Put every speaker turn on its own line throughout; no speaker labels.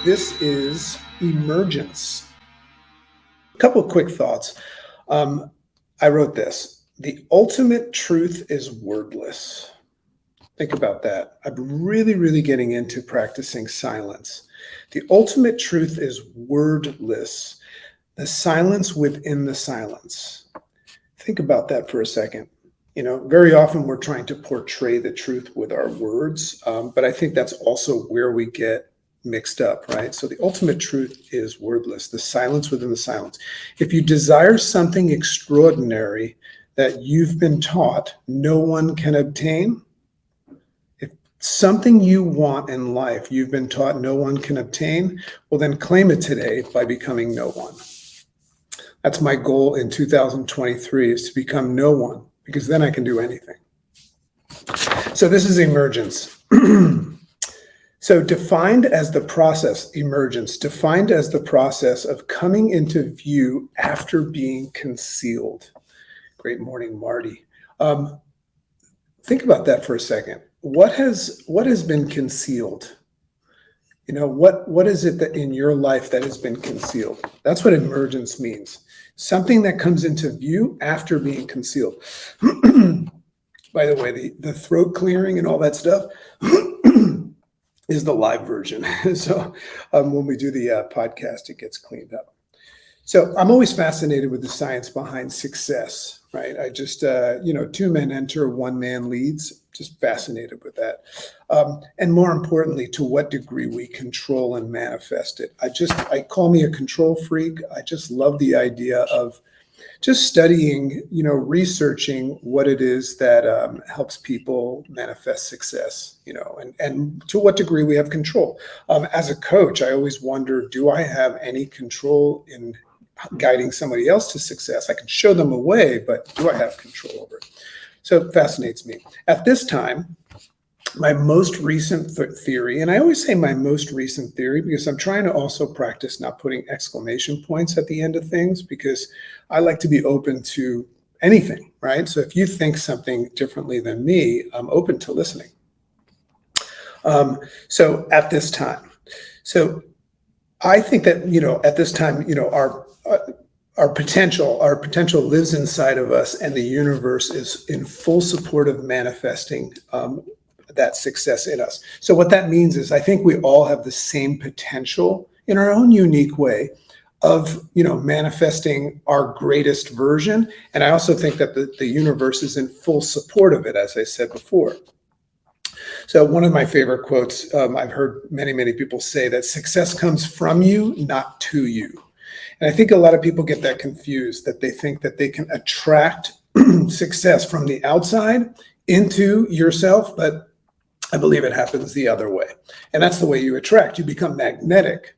This is Emergence. A couple of quick thoughts. I wrote this. The ultimate truth is wordless. Think about that. I've been really getting into practicing silence. The ultimate truth is wordless. The silence within the silence. Think about that for a second. You know, very often we're trying to portray the truth with our words, but I think that's also where we get mixed up, right? So the ultimate truth is wordless, the silence within the silence. If you desire something extraordinary that you've been taught no one can obtain, if something you want in life you've been taught no one can obtain, well, then claim it today by becoming no one. That's my goal in 2023, is to become no one, because then I can do anything. So this is emergence. So defined as the process, emergence, defined as the process of coming into view after being concealed. Great morning, Marty. Think about that for a second. What has been concealed? You know, what is it that in your life that has been concealed? That's what emergence means. Something that comes into view after being concealed. By the way, the throat clearing and all that stuff is the live version. So when we do the podcast, it gets cleaned up. So I'm always fascinated with the science behind success, right? I just, two men enter, one man leads. Just fascinated with that. And more importantly, to what degree we control and manifest it. I call me a control freak. I just love the idea of just studying, researching what it is that helps people manifest success, and to what degree we have control. As a coach, I always wonder, do I have any control in guiding somebody else to success? I can show them a way, but do I have control over it? So it fascinates me. At this time, my most recent theory, and I always say my most recent theory because I'm trying to also practice not putting exclamation points at the end of things, because I like to be open to anything, right? So if you think something differently than me, I'm open to listening. So at this time, so I think that, at this time, our potential lives inside of us, and the universe is in full support of manifesting that success in us. So what that means is I think we all have the same potential in our own unique way of, manifesting our greatest version. And I also think that the universe is in full support of it, as I said before. So one of my favorite quotes, I've heard many people say that success comes from you, not to you. And I think a lot of people get that confused, that they think that they can attract success from the outside into yourself, but I believe it happens the other way. And that's the way you attract. You become magnetic.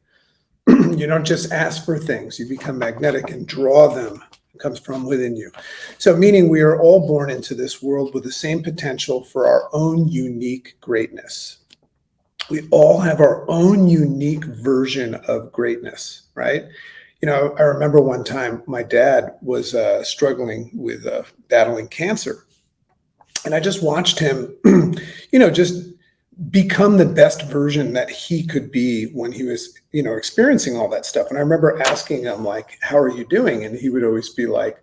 You don't just ask for things. You become magnetic and draw them. It comes from within you. So meaning we are all born into this world with the same potential for our own unique greatness. We all have our own unique version of greatness, right? I remember one time my dad was struggling with battling cancer. And I just watched him, just become the best version that he could be when he was, experiencing all that stuff. And I remember asking him, like, how are you doing? And he would always be like,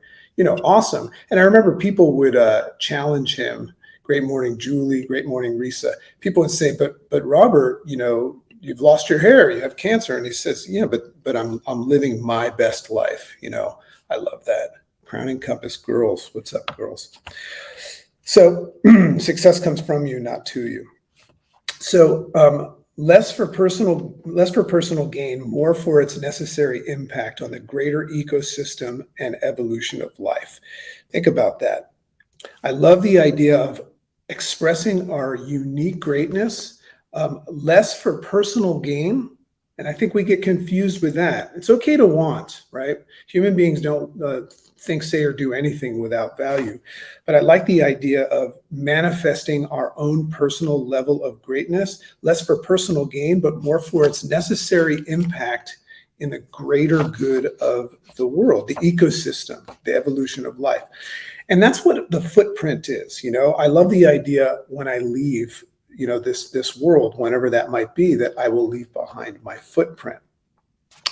awesome. And I remember people would challenge him. Great morning, Julie. Great morning, Risa. People would say, but Robert, you've lost your hair, you have cancer. And he says, yeah, but I'm living my best life. I love that. Crowning Compass girls. What's up, girls? So success comes from you, not to you. So less for personal gain, more for its necessary impact on the greater ecosystem and evolution of life. Think about that. I love the idea of expressing our unique greatness, less for personal gain. And I think we get confused with that. It's okay to want, right? Human beings don't think, say, or do anything without value. But I like the idea of manifesting our own personal level of greatness, less for personal gain, but more for its necessary impact in the greater good of the world, the ecosystem, the evolution of life. And that's what the footprint is. I love the idea when I leave, this world, whenever that might be, that I will leave behind my footprint.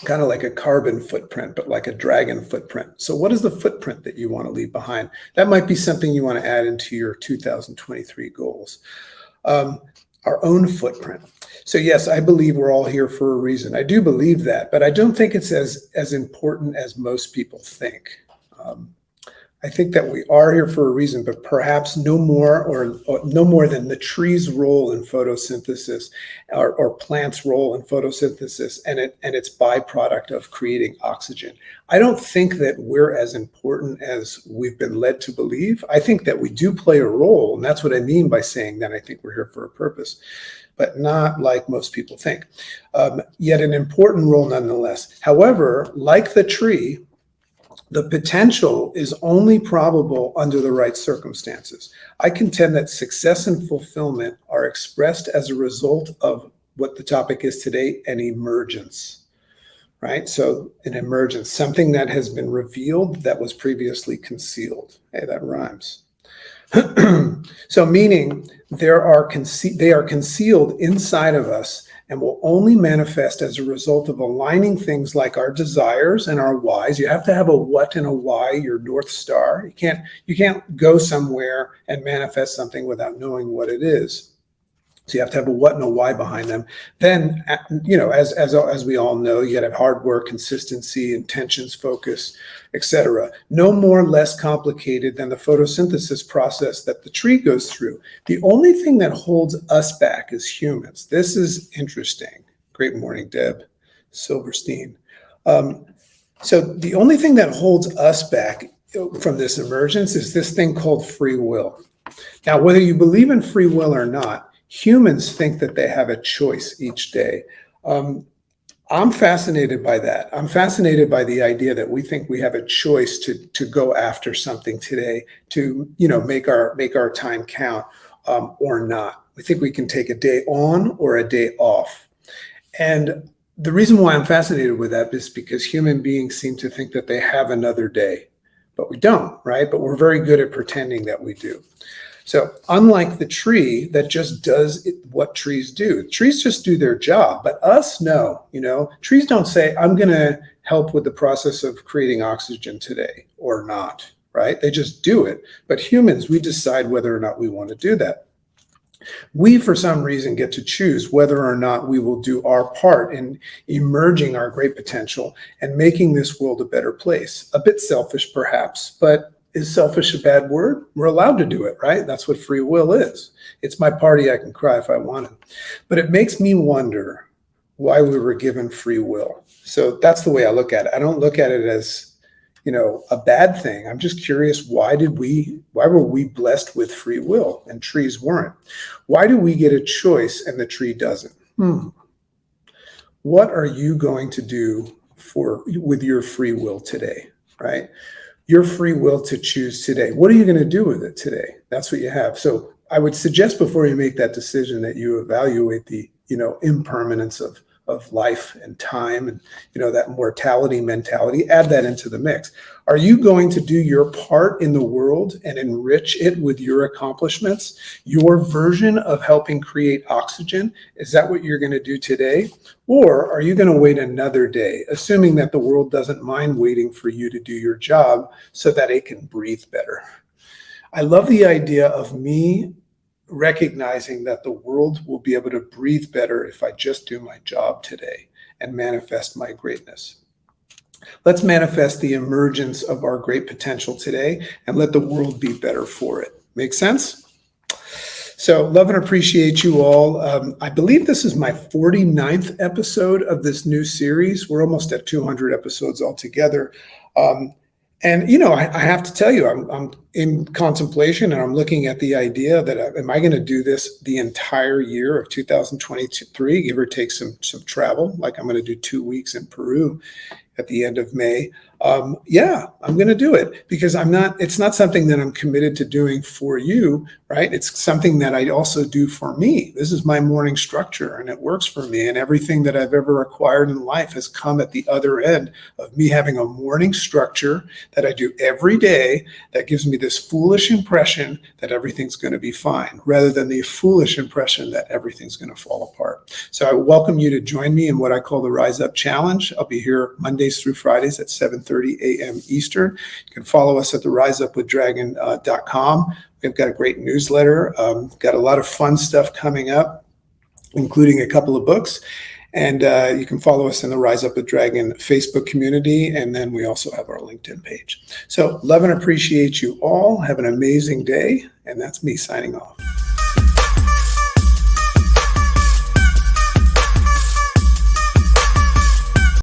Kind of like a carbon footprint, but like a dragon footprint. So what is the footprint that you want to leave behind? That might be something you want to add into your 2023 goals. Our own footprint. So yes, I believe we're all here for a reason. I do believe that, but I don't think it's as important as most people think. I think that we are here for a reason, but perhaps no more or no more than the tree's role in photosynthesis or plants' role in photosynthesis and its byproduct of creating oxygen. I don't think that we're as important as we've been led to believe. I think that we do play a role, and that's what I mean by saying that I think we're here for a purpose, but not like most people think. Yet an important role nonetheless. However, like the tree, the potential is only probable under the right circumstances. I contend that success and fulfillment are expressed as a result of what the topic is today, an emergence, right? So an emergence, something that has been revealed that was previously concealed. Hey, that rhymes. So meaning they are concealed inside of us and will only manifest as a result of aligning things like our desires and our whys. You have to have a what and a why, your North Star. You can't go somewhere and manifest something without knowing what it is. So you have to have a what and a why behind them. Then, as we all know, you got to have hard work, consistency, intentions, focus, etc. No more less complicated than the photosynthesis process that the tree goes through. The only thing that holds us back as humans, this is interesting. Great morning, Deb Silverstein. So the only thing that holds us back from this emergence is this thing called free will. Now, whether you believe in free will or not, humans think that they have a choice each day. I'm fascinated by that. I'm fascinated by the idea that we think we have a choice to go after something today, to make our time count or not. We think we can take a day on or a day off. And the reason why I'm fascinated with that is because human beings seem to think that they have another day, but we don't, right? But we're very good at pretending that we do. So unlike the tree that just does what trees do, trees just do their job, but us, no. Trees don't say, I'm going to help with the process of creating oxygen today or not, right? They just do it. But humans, we decide whether or not we want to do that. We, for some reason, get to choose whether or not we will do our part in emerging our great potential and making this world a better place. A bit selfish, perhaps, but is selfish a bad word? We're allowed to do it, right? That's what free will is. It's my party. I can cry if I want to. But it makes me wonder why we were given free will. So that's the way I look at it. I don't look at it as, a bad thing. I'm just curious, why were we blessed with free will and trees weren't? Why do we get a choice and the tree doesn't? What are you going to do with your free will today, right? Your free will to choose today. What are you going to do with it today? That's what you have. So I would suggest before you make that decision that you evaluate the, impermanence of life and time and, that mortality mentality, add that into the mix. Are you going to do your part in the world and enrich it with your accomplishments, your version of helping create oxygen? Is that what you're going to do today? Or are you going to wait another day, assuming that the world doesn't mind waiting for you to do your job so that it can breathe better? I love the idea of me recognizing that the world will be able to breathe better if I just do my job today and manifest my greatness. Let's manifest the emergence of our great potential today and let the world be better for it. Make sense? So love and appreciate you all. I believe this is my 49th episode of this new series. We're almost at 200 episodes altogether. And, I have to tell you, I'm in contemplation and I'm looking at the idea that am I going to do this the entire year of 2023, give or take some travel? Like I'm going to do 2 weeks in Peru at the end of May. yeah, I'm going to do it because it's not something that I'm committed to doing for you, right? It's something that I also do for me. This is my morning structure and it works for me. And everything that I've ever acquired in life has come at the other end of me having a morning structure that I do every day that gives me this foolish impression that everything's going to be fine rather than the foolish impression that everything's going to fall apart. So I welcome you to join me in what I call the Rise Up Challenge. I'll be here Mondays through Fridays at 7:30 a.m. Eastern. You can follow us at the riseupwithdragon.com. We've got a great newsletter, got a lot of fun stuff coming up, including a couple of books. And you can follow us in the Rise Up with Dragon Facebook community. And then we also have our LinkedIn page. So love and appreciate you all. Have an amazing day. And that's me signing off.